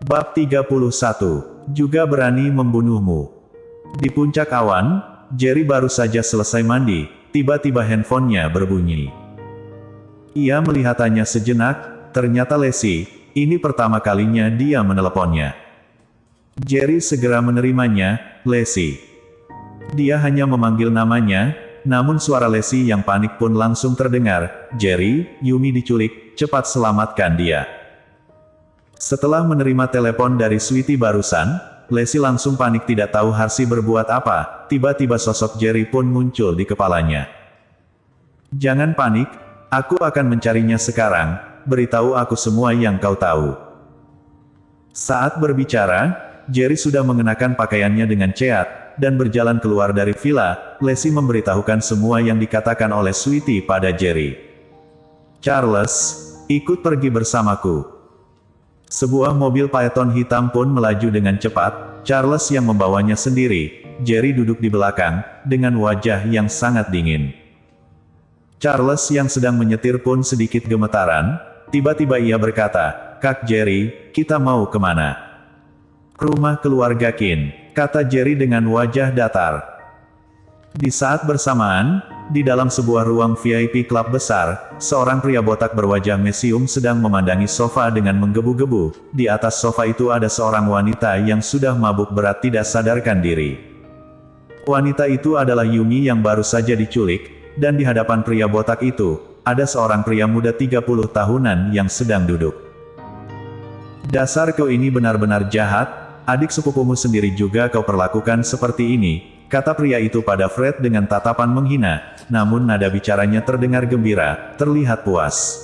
Bab 31. Juga berani membunuhmu. Di puncak awan, Jerry baru saja selesai mandi, tiba-tiba handphonenya berbunyi. Ia melihatannya sejenak, ternyata Leslie. Ini pertama kalinya dia meneleponnya. Jerry segera menerimanya. Leslie. Dia hanya memanggil namanya, namun suara Leslie yang panik pun langsung terdengar. Jerry, Yumi diculik, cepat selamatkan dia. Setelah menerima telepon dari Sweetie barusan, Leslie langsung panik tidak tahu harus berbuat apa. Tiba-tiba sosok Jerry pun muncul di kepalanya. Jangan panik, aku akan mencarinya sekarang, beritahu aku semua yang kau tahu. Saat berbicara, Jerry sudah mengenakan pakaiannya dengan ceat, dan berjalan keluar dari villa. Leslie memberitahukan semua yang dikatakan oleh Sweetie pada Jerry. Charles, ikut pergi bersamaku. Sebuah mobil Phaeton hitam pun melaju dengan cepat, Charles yang membawanya sendiri. Jerry duduk di belakang, dengan wajah yang sangat dingin. Charles yang sedang menyetir pun sedikit gemetaran, tiba-tiba ia berkata, "Kak Jerry, kita mau kemana?" "Rumah keluarga Kin," kata Jerry dengan wajah datar. Di saat bersamaan, di dalam sebuah ruang VIP klub besar, seorang pria botak berwajah mesium sedang memandangi sofa dengan menggebu-gebu. Di atas sofa itu ada seorang wanita yang sudah mabuk berat tidak sadarkan diri. Wanita itu adalah Yumi yang baru saja diculik, dan di hadapan pria botak itu, ada seorang pria muda 30 tahunan yang sedang duduk. "Dasar kau ini benar-benar jahat, adik sepupumu sendiri juga kau perlakukan seperti ini," kata pria itu pada Fred dengan tatapan menghina, namun nada bicaranya terdengar gembira, terlihat puas.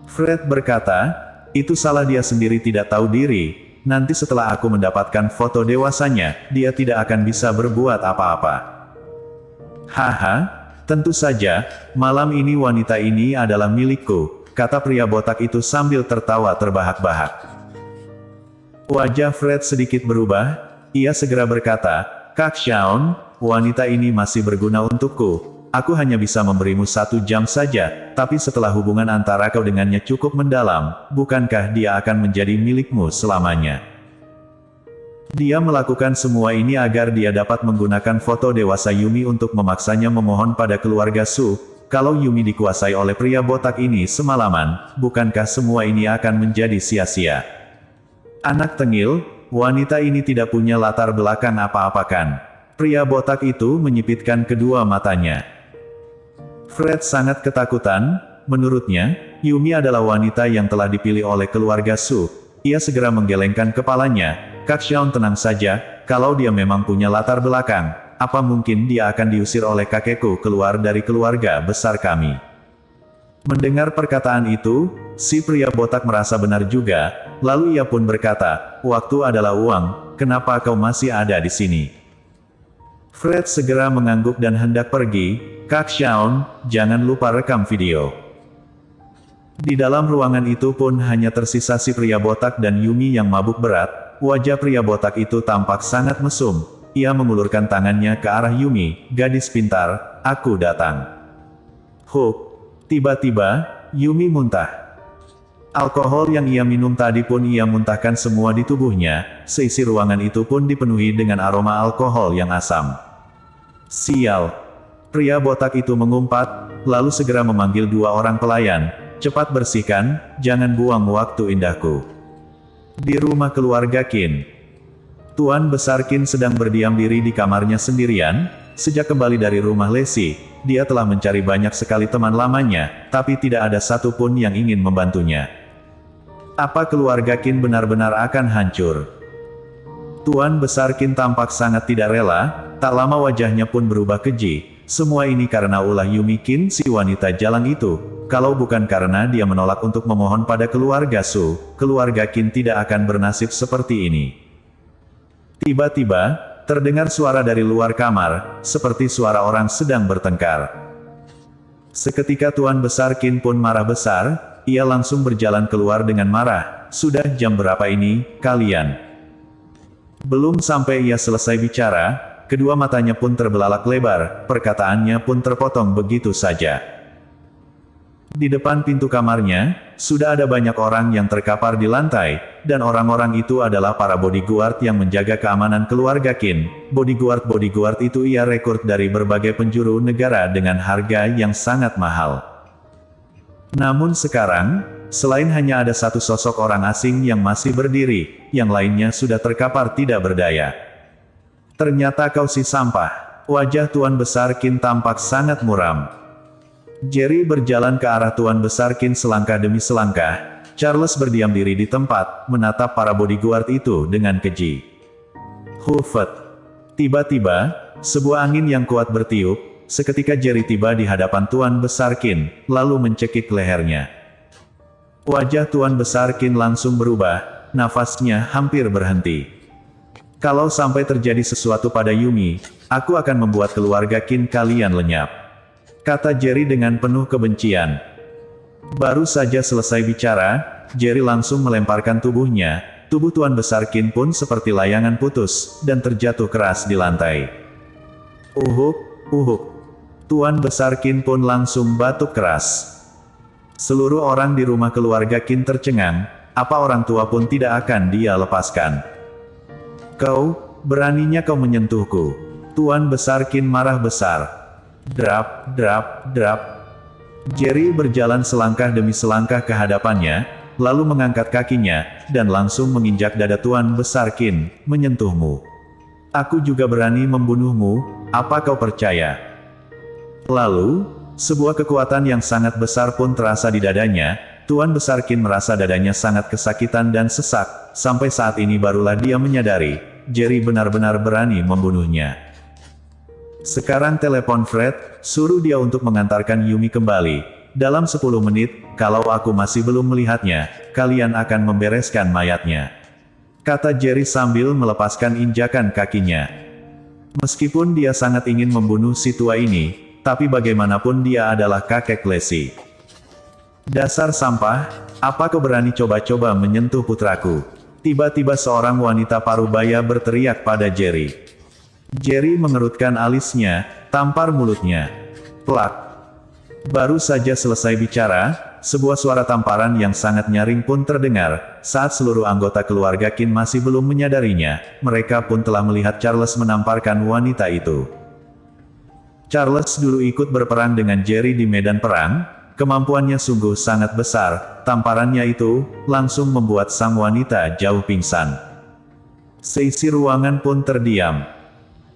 Fred berkata, "Itu salah dia sendiri tidak tahu diri, nanti setelah aku mendapatkan foto dewasanya, dia tidak akan bisa berbuat apa-apa." "Haha, tentu saja, malam ini wanita ini adalah milikku," kata pria botak itu sambil tertawa terbahak-bahak. Wajah Fred sedikit berubah, ia segera berkata, "Kak Shaun, wanita ini masih berguna untukku. Aku hanya bisa memberimu 1 jam saja, tapi setelah hubungan antara kau dengannya cukup mendalam, bukankah dia akan menjadi milikmu selamanya?" Dia melakukan semua ini agar dia dapat menggunakan foto dewasa Yumi untuk memaksanya memohon pada keluarga Su. Kalau Yumi dikuasai oleh pria botak ini semalaman, bukankah semua ini akan menjadi sia-sia? Anak tengil, wanita ini tidak punya latar belakang apa-apa kan? Pria botak itu menyipitkan kedua matanya. Fred sangat ketakutan, menurutnya, Yumi adalah wanita yang telah dipilih oleh keluarga Su. Ia segera menggelengkan kepalanya, "Kak Shaun tenang saja, kalau dia memang punya latar belakang, apa mungkin dia akan diusir oleh kakekku keluar dari keluarga besar kami?" Mendengar perkataan itu, si pria botak merasa benar juga, lalu ia pun berkata, "Waktu adalah uang, kenapa kau masih ada di sini?" Fred segera mengangguk dan hendak pergi. "Kak Shaun, jangan lupa rekam video." Di dalam ruangan itu pun hanya tersisa si pria botak dan Yumi yang mabuk berat. Wajah pria botak itu tampak sangat mesum. Ia mengulurkan tangannya ke arah Yumi, "Gadis pintar, aku datang." Huk! Tiba-tiba, Yumi muntah. Alkohol yang ia minum tadi pun ia muntahkan semua di tubuhnya, seisi ruangan itu pun dipenuhi dengan aroma alkohol yang asam. "Sial!" Pria botak itu mengumpat, lalu segera memanggil 2 orang pelayan, "Cepat bersihkan, jangan buang waktu indahku." Di rumah keluarga Kin, Tuan Besar Kin sedang berdiam diri di kamarnya sendirian. Sejak kembali dari rumah Leslie, dia telah mencari banyak sekali teman lamanya, tapi tidak ada satu pun yang ingin membantunya. Apa keluarga Kin benar-benar akan hancur? Tuan Besar Kin tampak sangat tidak rela, tak lama wajahnya pun berubah keji. Semua ini karena ulah Yumi Kin si wanita jalang itu. Kalau bukan karena dia menolak untuk memohon pada keluarga Su, keluarga Kin tidak akan bernasib seperti ini. Tiba-tiba, terdengar suara dari luar kamar, seperti suara orang sedang bertengkar. Seketika Tuan Besar Kin pun marah besar, ia langsung berjalan keluar dengan marah. "Sudah jam berapa ini, kalian?" Belum sampai ia selesai bicara, kedua matanya pun terbelalak lebar, perkataannya pun terpotong begitu saja. Di depan pintu kamarnya, sudah ada banyak orang yang terkapar di lantai. dan orang-orang itu adalah para bodyguard yang menjaga keamanan keluarga Qin. Bodyguard itu ia rekrut dari berbagai penjuru negara dengan harga yang sangat mahal. Namun sekarang, selain hanya ada satu sosok orang asing yang masih berdiri, yang lainnya sudah terkapar tidak berdaya. Ternyata kau si sampah. Wajah Tuan Besar Qin tampak sangat muram. Jerry berjalan ke arah Tuan Besar Qin selangkah demi selangkah. Charles berdiam diri di tempat, menatap para bodyguard itu dengan keji. Hufet. Tiba-tiba, sebuah angin yang kuat bertiup. Seketika Jerry tiba di hadapan Tuan Besar Qin, lalu mencekik lehernya. Wajah Tuan Besar Qin langsung berubah, nafasnya hampir berhenti. Kalau sampai terjadi sesuatu pada Yumi, aku akan membuat keluarga Qin kalian lenyap, kata Jerry dengan penuh kebencian. Baru saja selesai bicara, Jerry langsung melemparkan tubuhnya. Tubuh Tuan Besar Qin pun seperti layangan putus, dan terjatuh keras di lantai. Uhuk, uhuk. Tuan Besar Qin pun langsung batuk keras. Seluruh orang di rumah keluarga Qin tercengang, apa orang tua pun tidak akan dia lepaskan. Kau, beraninya kau menyentuhku. Tuan Besar Qin marah besar. Drap, drap, drap. Jerry berjalan selangkah demi selangkah ke hadapannya, lalu mengangkat kakinya, dan langsung menginjak dada Tuan Besar Qin, menyentuhmu. Aku juga berani membunuhmu, apa kau percaya? Lalu, sebuah kekuatan yang sangat besar pun terasa di dadanya. Tuan Besar Qin merasa dadanya sangat kesakitan dan sesak, sampai saat ini barulah dia menyadari, Jerry benar-benar berani membunuhnya. Sekarang telepon Fred, suruh dia untuk mengantarkan Yumi kembali. Dalam 10 menit, kalau aku masih belum melihatnya, kalian akan membereskan mayatnya, kata Jerry sambil melepaskan injakan kakinya. Meskipun dia sangat ingin membunuh si tua ini, tapi bagaimanapun dia adalah kakek Lesi. Dasar sampah, apa kau berani coba-coba menyentuh putraku? Tiba-tiba seorang wanita parubaya berteriak pada Jerry. Jerry mengerutkan alisnya, tampar mulutnya. Plak. Baru saja selesai bicara, sebuah suara tamparan yang sangat nyaring pun terdengar. Saat seluruh anggota keluarga Qin masih belum menyadarinya, mereka pun telah melihat Charles menamparkan wanita itu. Charles dulu ikut berperang dengan Jerry di medan perang, kemampuannya sungguh sangat besar, tamparannya itu, langsung membuat sang wanita jauh pingsan. Seisi ruangan pun terdiam.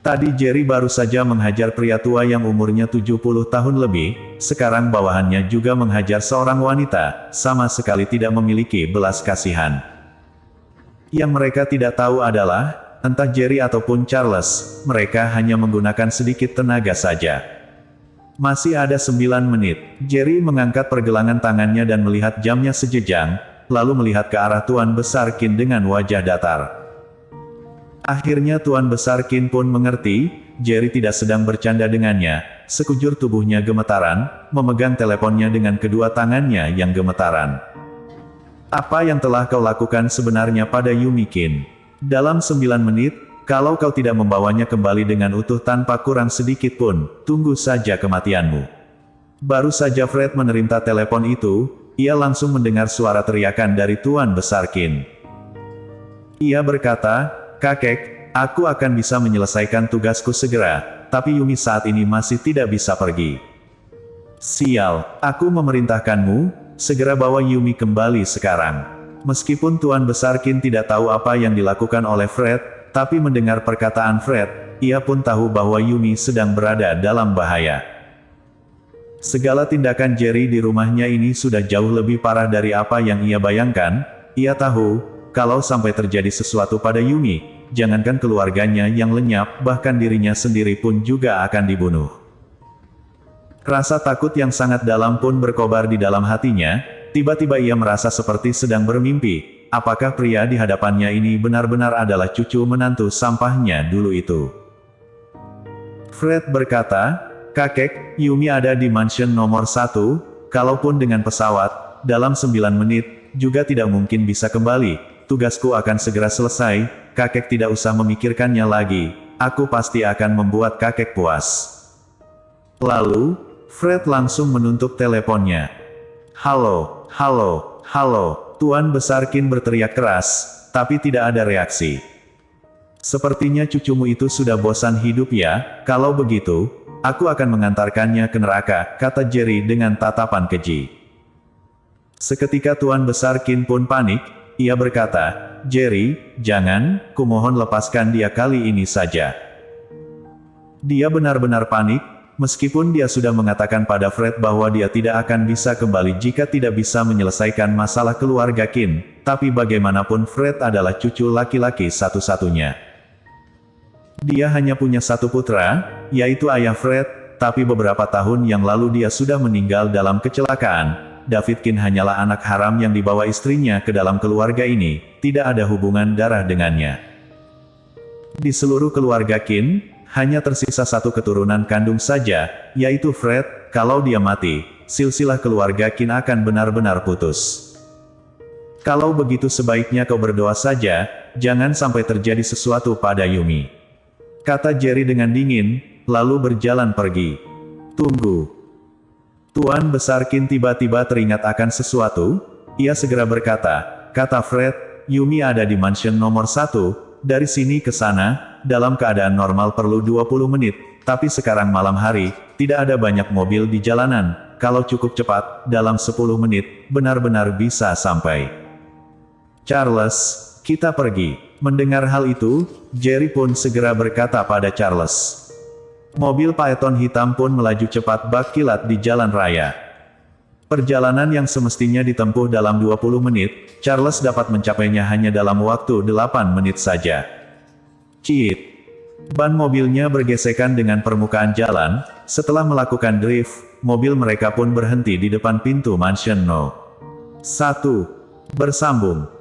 Tadi Jerry baru saja menghajar pria tua yang umurnya 70 tahun lebih, sekarang bawahannya juga menghajar seorang wanita, sama sekali tidak memiliki belas kasihan. Yang mereka tidak tahu adalah, entah Jerry ataupun Charles, mereka hanya menggunakan sedikit tenaga saja. Masih ada 9 menit, Jerry mengangkat pergelangan tangannya dan melihat jamnya sejejang, lalu melihat ke arah Tuan Besar Qin dengan wajah datar. Akhirnya Tuan Besar Qin pun mengerti, Jerry tidak sedang bercanda dengannya. Sekujur tubuhnya gemetaran, memegang teleponnya dengan kedua tangannya yang gemetaran. Apa yang telah kau lakukan sebenarnya pada Yumi Qin? Dalam 9 menit, kalau kau tidak membawanya kembali dengan utuh tanpa kurang sedikit pun, tunggu saja kematianmu. Baru saja Fred menerima telepon itu, ia langsung mendengar suara teriakan dari Tuan Besar Qin. Ia berkata, "Kakek, aku akan bisa menyelesaikan tugasku segera, tapi Yumi saat ini masih tidak bisa pergi." "Sial, aku memerintahkanmu, segera bawa Yumi kembali sekarang." Meskipun Tuan Besar Qin tidak tahu apa yang dilakukan oleh Fred, tapi mendengar perkataan Fred, ia pun tahu bahwa Yumi sedang berada dalam bahaya. Segala tindakan Jerry di rumahnya ini sudah jauh lebih parah dari apa yang ia bayangkan. Ia tahu, kalau sampai terjadi sesuatu pada Yumi, jangankan keluarganya yang lenyap, bahkan dirinya sendiri pun juga akan dibunuh. Rasa takut yang sangat dalam pun berkobar di dalam hatinya. Tiba-tiba ia merasa seperti sedang bermimpi. Apakah pria di hadapannya ini benar-benar adalah cucu menantu sampahnya dulu itu? Fred berkata, "Kakek, Yumi ada di mansion nomor 1, kalaupun dengan pesawat, dalam 9 menit, juga tidak mungkin bisa kembali. Tugasku akan segera selesai, kakek tidak usah memikirkannya lagi, aku pasti akan membuat kakek puas." Lalu, Fred langsung menutup teleponnya. "Halo, halo, halo, Tuan Besar Qin berteriak keras, tapi tidak ada reaksi. Sepertinya cucumu itu sudah bosan hidup ya, kalau begitu, aku akan mengantarkannya ke neraka, kata Jerry dengan tatapan keji. Seketika Tuan Besar Qin pun panik, ia berkata, Jerry, jangan, kumohon lepaskan dia kali ini saja. Dia benar-benar panik, meskipun dia sudah mengatakan pada Fred bahwa dia tidak akan bisa kembali jika tidak bisa menyelesaikan masalah keluarga Qin, tapi bagaimanapun Fred adalah cucu laki-laki satu-satunya. Dia hanya punya satu putra, yaitu ayah Fred, tapi beberapa tahun yang lalu dia sudah meninggal dalam kecelakaan. David Qin hanyalah anak haram yang dibawa istrinya ke dalam keluarga ini, tidak ada hubungan darah dengannya. Di seluruh keluarga Qin, hanya tersisa satu keturunan kandung saja, yaitu Fred. Kalau dia mati, silsilah keluarga Qin akan benar-benar putus. Kalau begitu sebaiknya kau berdoa saja, jangan sampai terjadi sesuatu pada Yumi, kata Jerry dengan dingin, lalu berjalan pergi. Tunggu. Tuan Besar Qin tiba-tiba teringat akan sesuatu, ia segera berkata, kata Fred, Yumi ada di mansion nomor 1, dari sini ke sana, dalam keadaan normal perlu 20 menit, tapi sekarang malam hari, tidak ada banyak mobil di jalanan, kalau cukup cepat, dalam 10 menit, benar-benar bisa sampai. Charles, kita pergi. Mendengar hal itu, Jerry pun segera berkata pada Charles. Mobil Phaeton hitam pun melaju cepat bak kilat di jalan raya. Perjalanan yang semestinya ditempuh dalam 20 menit, Charles dapat mencapainya hanya dalam waktu 8 menit saja. Ciit. Ban mobilnya bergesekan dengan permukaan jalan, setelah melakukan drift, mobil mereka pun berhenti di depan pintu mansion No. 1. Bersambung.